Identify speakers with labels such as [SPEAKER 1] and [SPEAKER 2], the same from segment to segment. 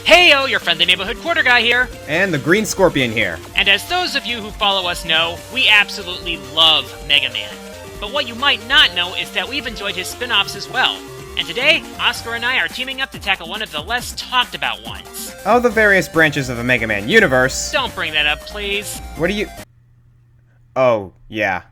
[SPEAKER 1] Heyo, your friendly neighborhood quarter guy here.
[SPEAKER 2] And the Green Scorpion here.
[SPEAKER 1] And as those of you who follow us know, we absolutely love MegaMan. But what you might not know is that we've enjoyed his spin-offs as well. And today, Oscar and I are teaming up to tackle one of the less talked about ones.
[SPEAKER 2] Of the various branches of the Mega Man universe...
[SPEAKER 1] Don't bring that up, please.
[SPEAKER 2] What do you... Oh, yeah.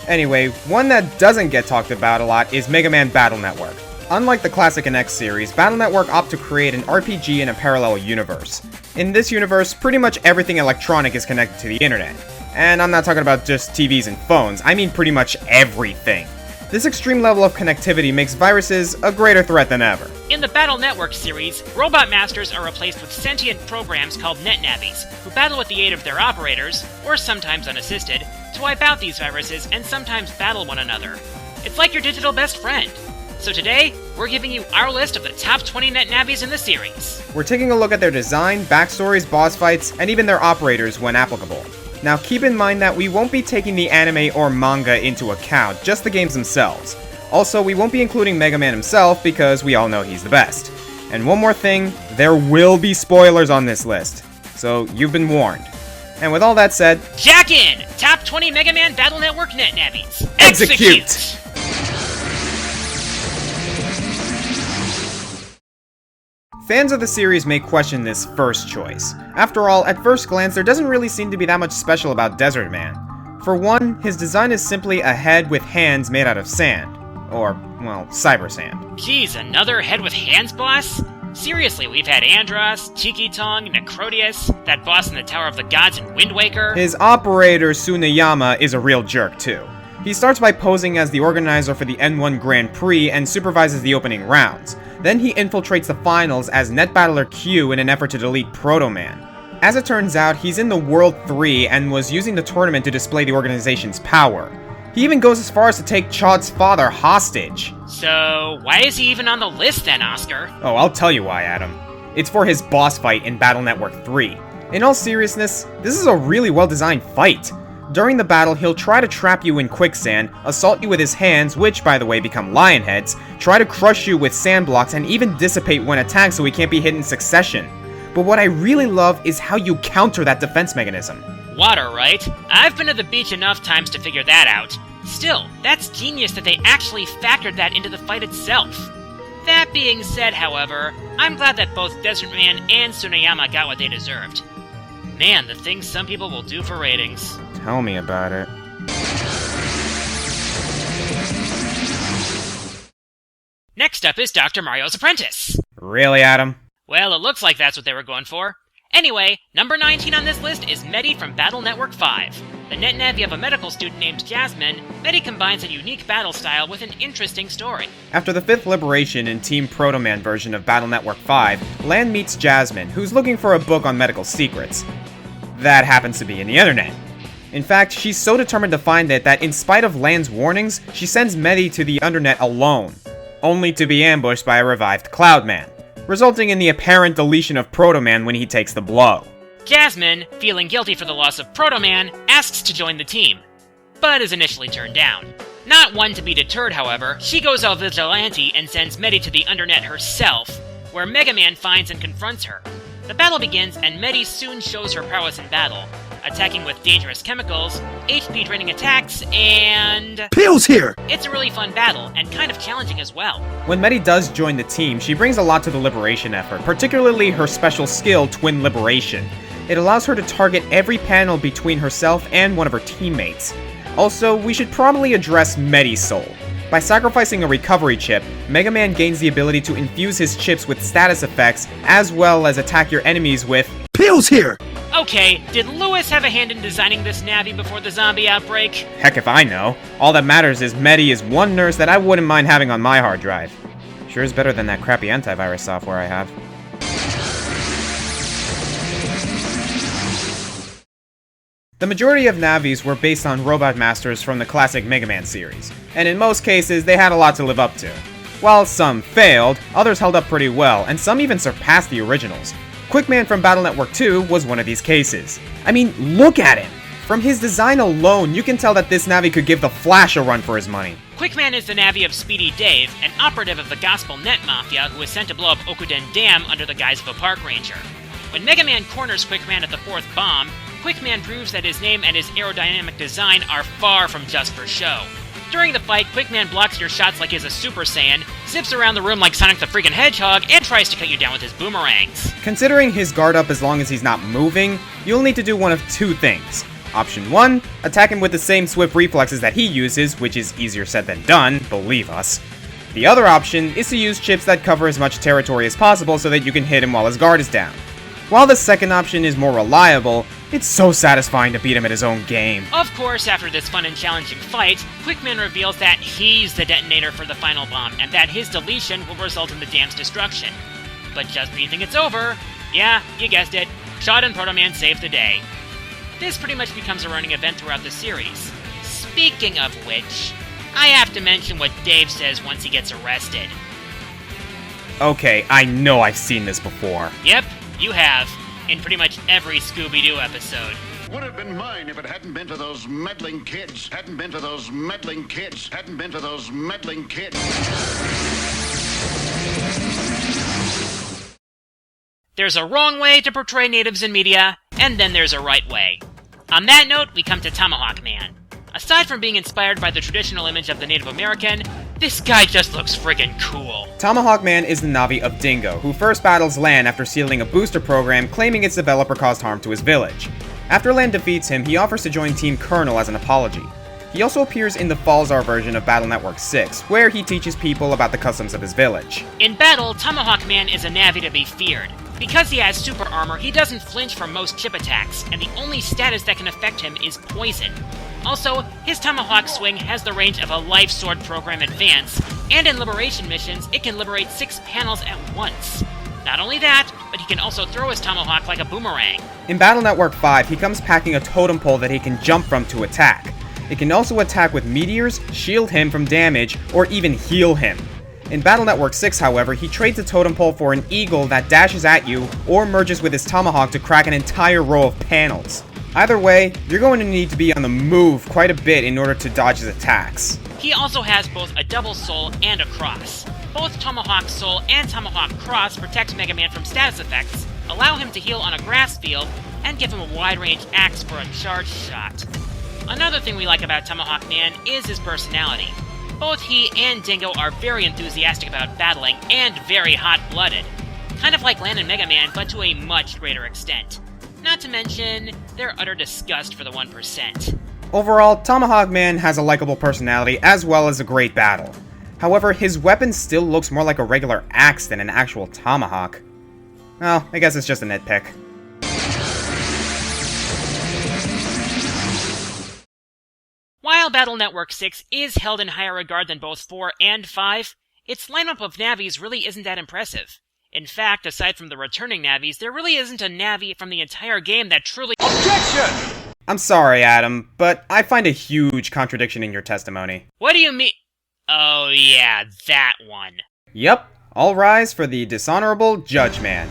[SPEAKER 2] Anyway, one that doesn't get talked about a lot is MegaMan Battle Network. Unlike the classic NX series, Battle Network opt to create an RPG in a parallel universe. In this universe, pretty much everything electronic is connected to the internet. And I'm not talking about just TVs and phones, I mean pretty much everything. This extreme level of connectivity makes viruses a greater threat than ever.
[SPEAKER 1] In the Battle Network series, robot masters are replaced with sentient programs called NetNavis, who battle with the aid of their operators, or sometimes unassisted, to wipe out these viruses and sometimes battle one another. It's like your digital best friend. So today, we're giving you our list of the top 20 NetNavis in the series.
[SPEAKER 2] We're taking a look at their design, backstories, boss fights, and even their operators when applicable. Now keep in mind that we won't be taking the anime or manga into account, just the games themselves. Also, we won't be including Mega Man himself because we all know he's the best. And one more thing, there will be spoilers on this list, so you've been warned. And with all that said,
[SPEAKER 1] jack in! Top 20 Mega Man Battle Network NetNavis.
[SPEAKER 2] Execute! Fans of the series may question this first choice. After all, at first glance, there doesn't really seem to be that much special about DesertMan. For one, his design is simply a head with hands made out of sand. Or, well, cyber sand.
[SPEAKER 1] Geez, another head with hands boss? Seriously, we've had Andros, Tiki Tongue, Necrodius, that boss in the Tower of the Gods in Wind Waker.
[SPEAKER 2] His operator, Tsuneyama, is a real jerk too. He starts by posing as the organizer for the N1 Grand Prix and supervises the opening rounds. Then he infiltrates the finals as Net Battler Q in an effort to delete ToadMan. As it turns out, he's in the World 3 and was using the tournament to display the organization's power. He even goes as far as to take Chaud's father hostage.
[SPEAKER 1] So, why is he even on the list then, Oscar?
[SPEAKER 2] Oh, I'll tell you why, Adam. It's for his boss fight in Battle Network 3. In all seriousness, this is a really well-designed fight. During the battle, he'll try to trap you in quicksand, assault you with his hands, which, by the way, become lion heads, try to crush you with sand blocks, and even dissipate when attacked so he can't be hit in succession. But what I really love is how you counter that defense mechanism.
[SPEAKER 1] Water, right? I've been to the beach enough times to figure that out. Still, that's genius that they actually factored that into the fight itself. That being said, however, I'm glad that both DesertMan and Tsuneyama got what they deserved. Man, the things some people will do for ratings.
[SPEAKER 2] Tell me about it.
[SPEAKER 1] Next up is Dr. Mario's Apprentice.
[SPEAKER 2] Really, Adam?
[SPEAKER 1] Well, it looks like that's what they were going for. Anyway, number 19 on this list is Medy from Battle Network 5. The NetNavi of a medical student named JudgeMan, Medy combines a unique battle style with an interesting story.
[SPEAKER 2] After the 5th Liberation in Team ToadMan version of Battle Network 5, Lan meets JudgeMan, who's looking for a book on medical secrets. That happens to be in the internet. In fact, she's so determined to find it that in spite of Lan's warnings, she sends Medy to the Undernet alone, only to be ambushed by a revived CloudMan, resulting in the apparent deletion of ToadMan when he takes the blow.
[SPEAKER 1] JudgeMan, feeling guilty for the loss of ToadMan, asks to join the team, but is initially turned down. Not one to be deterred, however, she goes all vigilante and sends Medy to the Undernet herself, where MegaMan finds and confronts her. The battle begins, and Medy soon shows her prowess in battle, attacking with dangerous chemicals, HP draining attacks, and...
[SPEAKER 3] Pills here!
[SPEAKER 1] It's a really fun battle, and kind of challenging as well.
[SPEAKER 2] When Medy does join the team, she brings a lot to the liberation effort, particularly her special skill, Twin Liberation. It allows her to target every panel between herself and one of her teammates. Also, we should probably address Medy's soul. By sacrificing a recovery chip, Mega Man gains the ability to infuse his chips with status effects, as well as attack your enemies with
[SPEAKER 3] pills here!
[SPEAKER 1] Okay, did Lewis have a hand in designing this Navi before the zombie outbreak?
[SPEAKER 2] Heck if I know. All that matters is Medy is one nurse that I wouldn't mind having on my hard drive. Sure is better than that crappy antivirus software I have. The majority of Navis were based on robot masters from the classic Mega Man series, and in most cases they had a lot to live up to. While some failed, others held up pretty well, and some even surpassed the originals. QuickMan from Battle Network 2 was one of these cases. I mean, look at him! From his design alone, you can tell that this Navi could give the Flash a run for his money.
[SPEAKER 1] QuickMan is the Navi of Speedy Dave, an operative of the Gospel Net Mafia who was sent to blow up Okuden Dam under the guise of a park ranger. When MegaMan corners QuickMan at the 4th bomb, QuickMan proves that his name and his aerodynamic design are far from just for show. During the fight, QuickMan blocks your shots like he's a Super Saiyan, zips around the room like Sonic the freaking Hedgehog, and tries to cut you down with his boomerangs.
[SPEAKER 2] Considering his guard up as long as he's not moving, you'll need to do one of two things. Option 1, attack him with the same swift reflexes that he uses, which is easier said than done, believe us. The other option is to use chips that cover as much territory as possible so that you can hit him while his guard is down. While the second option is more reliable, it's so satisfying to beat him at his own game.
[SPEAKER 1] Of course, after this fun and challenging fight, QuickMan reveals that he's the detonator for the final bomb, and that his deletion will result in the dam's destruction. But just when you think it's over, yeah, you guessed it, Shot and ToadMan save the day. This pretty much becomes a running event throughout the series. Speaking of which, I have to mention what Dave says once he gets arrested.
[SPEAKER 2] Okay, I know I've seen this before.
[SPEAKER 1] Yep, you have. In pretty much every Scooby-Doo episode.
[SPEAKER 3] Would have been mine if it hadn't been to those meddling kids. Hadn't been to those meddling kids. Hadn't been to those meddling kids.
[SPEAKER 1] There's a wrong way to portray natives in media, and then there's a right way. On that note, we come to TomahawkMan. Aside from being inspired by the traditional image of the Native American, this guy just looks friggin' cool.
[SPEAKER 2] TomahawkMan is the Navi of Dingo, who first battles Lan after sealing a booster program claiming its developer caused harm to his village. After Lan defeats him, he offers to join Team Colonel as an apology. He also appears in the Falzar version of Battle Network 6, where he teaches people about the customs of his village.
[SPEAKER 1] In battle, TomahawkMan is a Navi to be feared. Because he has super armor, he doesn't flinch from most chip attacks, and the only status that can affect him is poison. Also, his Tomahawk swing has the range of a Life Sword program advance, and in liberation missions, it can liberate 6 panels at once. Not only that, but he can also throw his Tomahawk like a boomerang.
[SPEAKER 2] In Battle Network 5, he comes packing a totem pole that he can jump from to attack. It can also attack with meteors, shield him from damage, or even heal him. In Battle Network 6, however, he trades a totem pole for an eagle that dashes at you, or merges with his Tomahawk to crack an entire row of panels. Either way, you're going to need to be on the move quite a bit in order to dodge his attacks.
[SPEAKER 1] He also has both a double soul and a cross. Both Tomahawk Soul and Tomahawk Cross protect MegaMan from status effects, allow him to heal on a grass field, and give him a wide-range axe for a charge shot. Another thing we like about TomahawkMan is his personality. Both he and Dingo are very enthusiastic about battling and very hot-blooded. Kind of like Lan and MegaMan, but to a much greater extent. Not to mention their utter disgust for the 1%.
[SPEAKER 2] Overall, TomahawkMan has a likable personality as well as a great battle. However, his weapon still looks more like a regular axe than an actual tomahawk. Well, I guess it's just a nitpick.
[SPEAKER 1] While Battle Network 6 is held in higher regard than both 4 and 5, its lineup of Navis really isn't that impressive. In fact, aside from the returning Navis, there really isn't a Navi from the entire game that truly—
[SPEAKER 3] Objection!
[SPEAKER 2] I'm sorry, Adam, but I find a huge contradiction in your testimony.
[SPEAKER 1] What do you mean? Oh yeah, that one.
[SPEAKER 2] Yep, all rise for the dishonorable JudgeMan.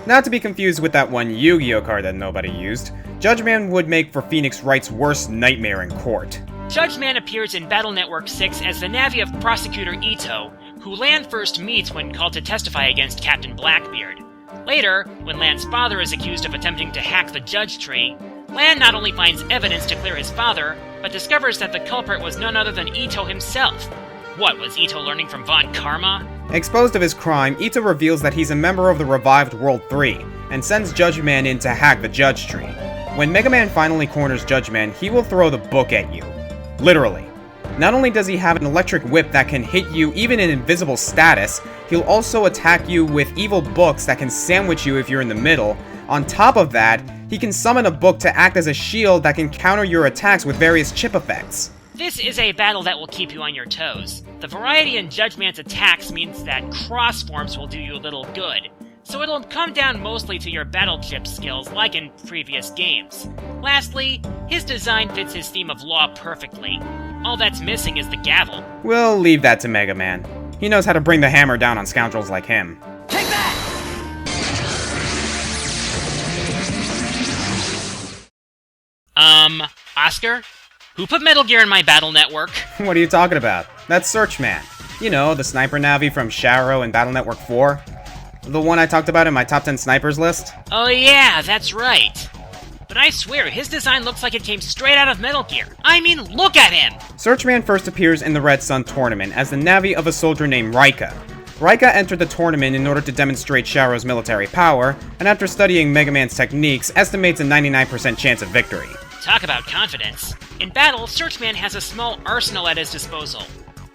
[SPEAKER 2] Not to be confused with that one Yu-Gi-Oh card that nobody used, JudgeMan would make for Phoenix Wright's worst nightmare in court.
[SPEAKER 1] JudgeMan appears in Battle Network 6 as the Navi of Prosecutor Ito, who Lan first meets when called to testify against Captain Blackbeard. Later, when Lan's father is accused of attempting to hack the Judge Tree, Lan not only finds evidence to clear his father, but discovers that the culprit was none other than Ito himself. What, was Ito learning from Von Karma?
[SPEAKER 2] Exposed of his crime, Ito reveals that he's a member of the revived World 3, and sends JudgeMan in to hack the Judge Tree. When MegaMan finally corners JudgeMan, he will throw the book at you. Literally. Not only does he have an electric whip that can hit you even in invisible status, he'll also attack you with evil books that can sandwich you if you're in the middle. On top of that, he can summon a book to act as a shield that can counter your attacks with various chip effects.
[SPEAKER 1] This is a battle that will keep you on your toes. The variety in JudgeMan's attacks means that cross forms will do you a little good, so it'll come down mostly to your battle chip skills like in previous games. Lastly, his design fits his theme of law perfectly. All that's missing is the gavel.
[SPEAKER 2] We'll leave that to MegaMan. He knows how to bring the hammer down on scoundrels like him.
[SPEAKER 1] Take that! Oscar? Who put Metal Gear in my Battle Network?
[SPEAKER 2] What are you talking about? That's SearchMan. You know, the sniper navi from Sharrow in Battle Network 4. The one I talked about in my top 10 snipers list.
[SPEAKER 1] Oh yeah, that's right. But I swear, his design looks like it came straight out of Metal Gear. I mean, look at him!
[SPEAKER 2] SearchMan first appears in the Red Sun tournament as the navi of a soldier named Rika. Rika entered the tournament in order to demonstrate Sharrow's military power, and after studying MegaMan's techniques, estimates a 99% chance of victory.
[SPEAKER 1] Talk about confidence. In battle, SearchMan has a small arsenal at his disposal.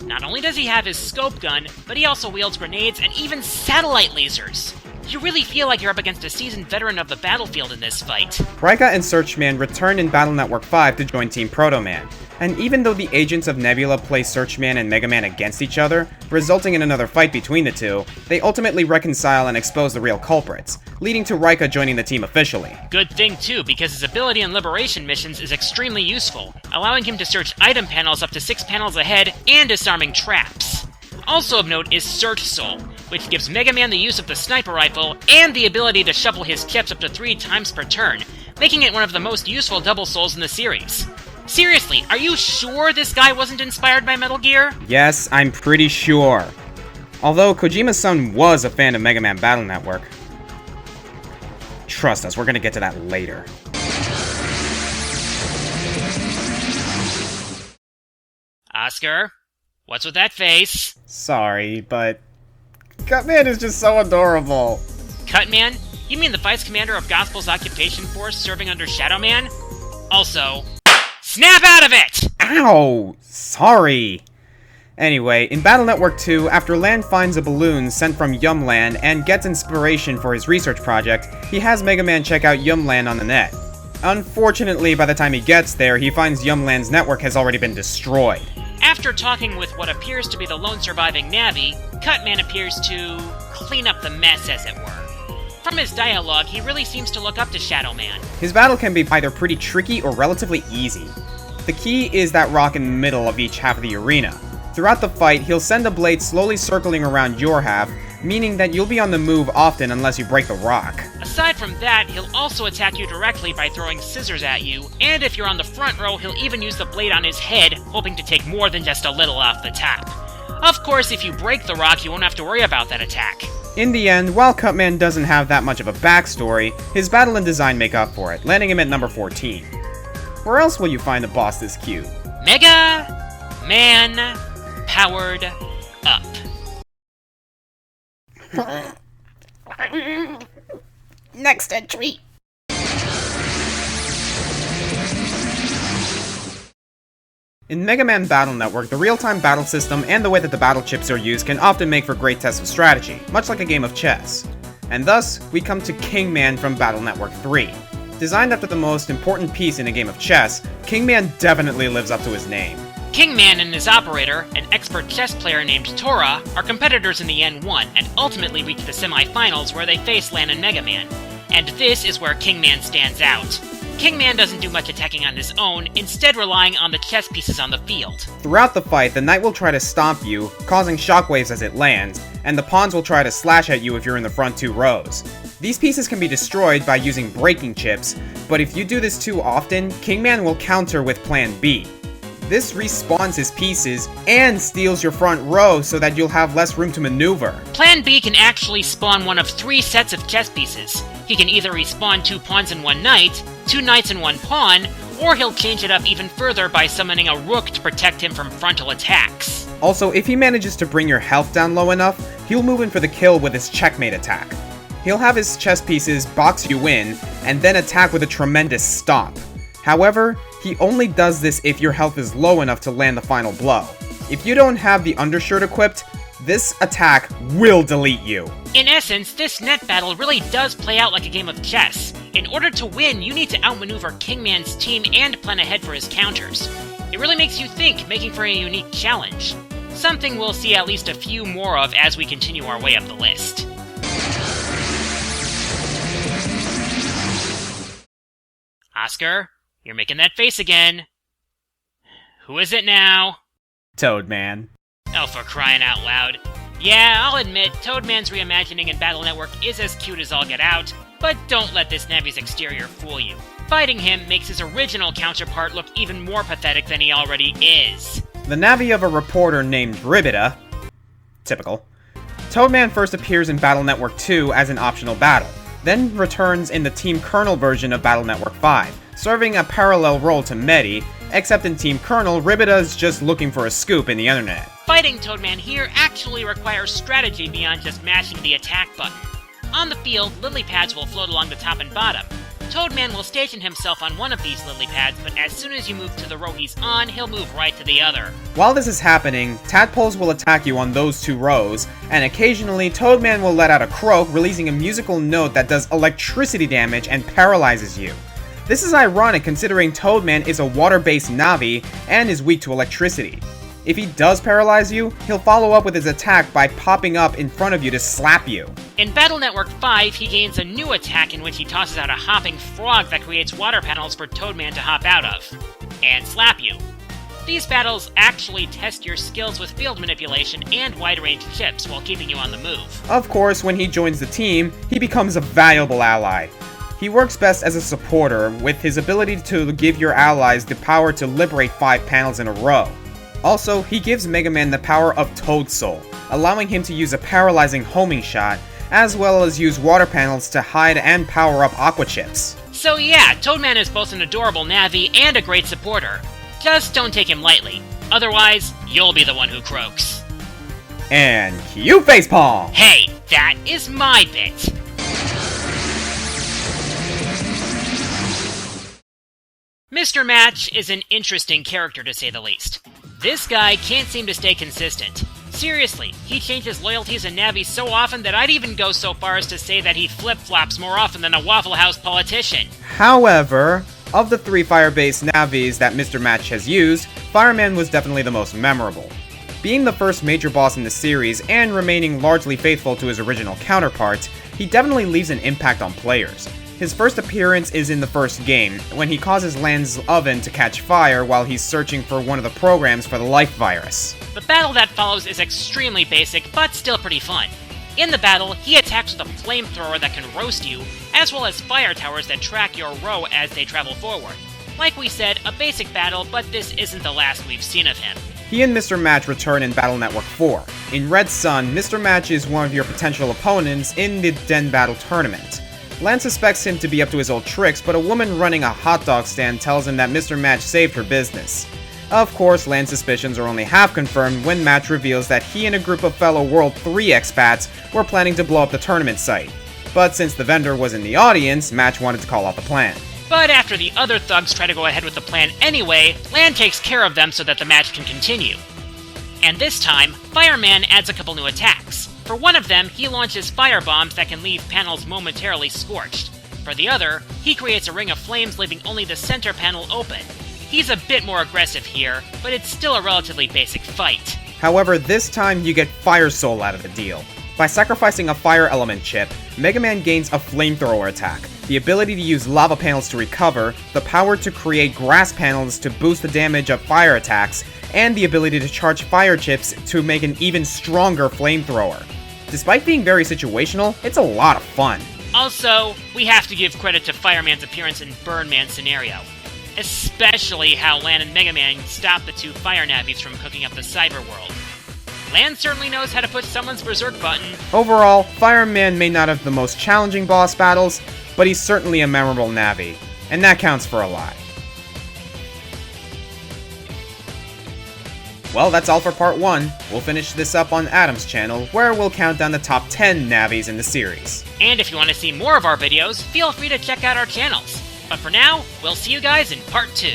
[SPEAKER 1] Not only does he have his scope gun, but he also wields grenades and even satellite lasers. You really feel like you're up against a seasoned veteran of the battlefield in this fight.
[SPEAKER 2] Rika and SearchMan return in Battle Network 5 to join Team ToadMan. And even though the agents of Nebula play SearchMan and MegaMan against each other, resulting in another fight between the two, they ultimately reconcile and expose the real culprits, leading to Rika joining the team officially.
[SPEAKER 1] Good thing too, because his ability in liberation missions is extremely useful, allowing him to search item panels up to 6 panels ahead and disarming traps. Also of note is Search Soul, which gives MegaMan the use of the sniper rifle and the ability to shuffle his chips up to 3 times per turn, making it one of the most useful double souls in the series. Seriously, are you sure this guy wasn't inspired by Metal Gear?
[SPEAKER 2] Yes, I'm pretty sure. Although Kojima's son was a fan of MegaMan Battle Network. Trust us, we're gonna get to that later.
[SPEAKER 1] Oscar, what's with that face?
[SPEAKER 2] Sorry, but CutMan is just so adorable.
[SPEAKER 1] CutMan? You mean the vice commander of Gospel's occupation force serving under ShadowMan? Also, snap out of it!
[SPEAKER 2] Ow! Sorry. Anyway, in Battle Network 2, after Land finds a balloon sent from Yumland and gets inspiration for his research project, he has MegaMan check out Yumland on the net. Unfortunately, by the time he gets there, he finds Yumland's network has already been destroyed.
[SPEAKER 1] After talking with what appears to be the lone surviving Navi, CutMan appears to clean up the mess, as it were. From his dialogue, he really seems to look up to ShadowMan.
[SPEAKER 2] His battle can be either pretty tricky or relatively easy. The key is that rock in the middle of each half of the arena. Throughout the fight, he'll send a blade slowly circling around your half, meaning that you'll be on the move often unless you break the rock.
[SPEAKER 1] Aside from that, he'll also attack you directly by throwing scissors at you, and if you're on the front row, he'll even use the blade on his head, hoping to take more than just a little off the top. Of course, if you break the rock, you won't have to worry about that attack.
[SPEAKER 2] In the end, while CutMan doesn't have that much of a backstory, his battle and design make up for it, landing him at number 14. Where else will you find a boss this cute?
[SPEAKER 1] MegaMan Powered Up.
[SPEAKER 4] Next entry.
[SPEAKER 2] In MegaMan Battle Network, the real-time battle system and the way that the battle chips are used can often make for great tests of strategy, much like a game of chess. And thus, we come to KingMan from Battle Network 3. Designed after the most important piece in a game of chess, KingMan definitely lives up to his name.
[SPEAKER 1] KingMan and his operator, an expert chess player named Tora, are competitors in the N1 and ultimately reach the semi-finals where they face Lan and MegaMan. And this is where KingMan stands out. KingMan doesn't do much attacking on his own, instead relying on the chess pieces on the field.
[SPEAKER 2] Throughout the fight, the knight will try to stomp you, causing shockwaves as it lands, and the pawns will try to slash at you if you're in the front 2 rows. These pieces can be destroyed by using breaking chips, but if you do this too often, KingMan will counter with Plan B. This respawns his pieces and steals your front row so that you'll have less room to maneuver.
[SPEAKER 1] Plan B can actually spawn one of 3 sets of chess pieces. He can either respawn 2 pawns and 1 knight, 2 knights and 1 pawn, or he'll change it up even further by summoning a rook to protect him from frontal attacks.
[SPEAKER 2] Also, if he manages to bring your health down low enough, he'll move in for the kill with his checkmate attack. He'll have his chess pieces box you in, and then attack with a tremendous stomp. However, he only does this if your health is low enough to land the final blow. If you don't have the undershirt equipped, this attack will delete you.
[SPEAKER 1] In essence, this net battle really does play out like a game of chess. In order to win, you need to outmaneuver KingMan's team and plan ahead for his counters. It really makes you think, making for a unique challenge. Something we'll see at least a few more of as we continue our way up the list. Oscar, you're making that face again. Who is it now?
[SPEAKER 2] ToadMan.
[SPEAKER 1] Oh, for crying out loud. Yeah, I'll admit, ToadMan's reimagining in Battle Network is as cute as all get out, but don't let this Navi's exterior fool you. Fighting him makes his original counterpart look even more pathetic than he already is.
[SPEAKER 2] The Navi of a reporter named Ribita. Typical. ToadMan first appears in Battle Network 2 as an optional battle, then returns in the Team Colonel version of Battle Network 5, serving a parallel role to Medy, except in Team Colonel, Ribita is just looking for a scoop in the internet.
[SPEAKER 1] Fighting ToadMan here actually requires strategy beyond just mashing the attack button. On the field, lily pads will float along the top and bottom. ToadMan will station himself on one of these lily pads, but as soon as you move to the row he's on, he'll move right to the other.
[SPEAKER 2] While this is happening, tadpoles will attack you on those 2 rows, and occasionally ToadMan will let out a croak, releasing a musical note that does electricity damage and paralyzes you. This is ironic considering ToadMan is a water-based Navi and is weak to electricity. If he does paralyze you, he'll follow up with his attack by popping up in front of you to slap you.
[SPEAKER 1] In Battle Network 5, he gains a new attack in which he tosses out a hopping frog that creates water panels for ToadMan to hop out of. And slap you. These battles actually test your skills with field manipulation and wide-range chips while keeping you on the move.
[SPEAKER 2] Of course, when he joins the team, he becomes a valuable ally. He works best as a supporter, with his ability to give your allies the power to liberate 5 panels in a row. Also, he gives MegaMan the power of Toad Soul, allowing him to use a paralyzing homing shot, as well as use water panels to hide and power up aqua chips.
[SPEAKER 1] So yeah, ToadMan is both an adorable Navi and a great supporter. Just don't take him lightly, otherwise, you'll be the one who croaks.
[SPEAKER 2] And cue facepalm!
[SPEAKER 1] Hey, that is my bit! Mr. Match is an interesting character to say the least. This guy can't seem to stay consistent. Seriously, he changes loyalties and Navis so often that I'd even go so far as to say that he flip-flops more often than a Waffle House politician.
[SPEAKER 2] However, of the 3 fire-based Navis that Mr. Match has used, FireMan was definitely the most memorable. Being the first major boss in the series and remaining largely faithful to his original counterparts, he definitely leaves an impact on players. His first appearance is in the first game, when he causes Lan's oven to catch fire while he's searching for one of the programs for the life virus.
[SPEAKER 1] The battle that follows is extremely basic, but still pretty fun. In the battle, he attacks with a flamethrower that can roast you, as well as fire towers that track your row as they travel forward. Like we said, a basic battle, but this isn't the last we've seen of him.
[SPEAKER 2] He and Mr. Match return in Battle Network 4. In Red Sun, Mr. Match is one of your potential opponents in the Den Battle tournament. Lan suspects him to be up to his old tricks, but a woman running a hot dog stand tells him that Mr. Match saved her business. Of course, Lan's suspicions are only half confirmed when Match reveals that he and a group of fellow World 3 expats were planning to blow up the tournament site. But since the vendor was in the audience, Match wanted to call out the plan.
[SPEAKER 1] But after the other thugs try to go ahead with the plan anyway, Lan takes care of them so that the match can continue. And this time, FireMan adds a couple new attacks. For one of them, he launches fire bombs that can leave panels momentarily scorched. For the other, he creates a ring of flames leaving only the center panel open. He's a bit more aggressive here, but it's still a relatively basic fight.
[SPEAKER 2] However, this time you get Fire Soul out of the deal. By sacrificing a fire element chip, MegaMan gains a flamethrower attack, the ability to use lava panels to recover, the power to create grass panels to boost the damage of fire attacks, and the ability to charge fire chips to make an even stronger flamethrower. Despite being very situational, it's a lot of fun.
[SPEAKER 1] Also, we have to give credit to FireMan's appearance in Burnman's scenario. Especially how Lan and MegaMan stopped the 2 Fire Navis from cooking up the cyberworld. Lan certainly knows how to push someone's berserk button.
[SPEAKER 2] Overall, FireMan may not have the most challenging boss battles, but he's certainly a memorable Navi, and that counts for a lot. Well, that's all for part 1. We'll finish this up on Adam's channel, where we'll count down the top 10 Navis in the series.
[SPEAKER 1] And if you want to see more of our videos, feel free to check out our channels. But for now, we'll see you guys in part 2.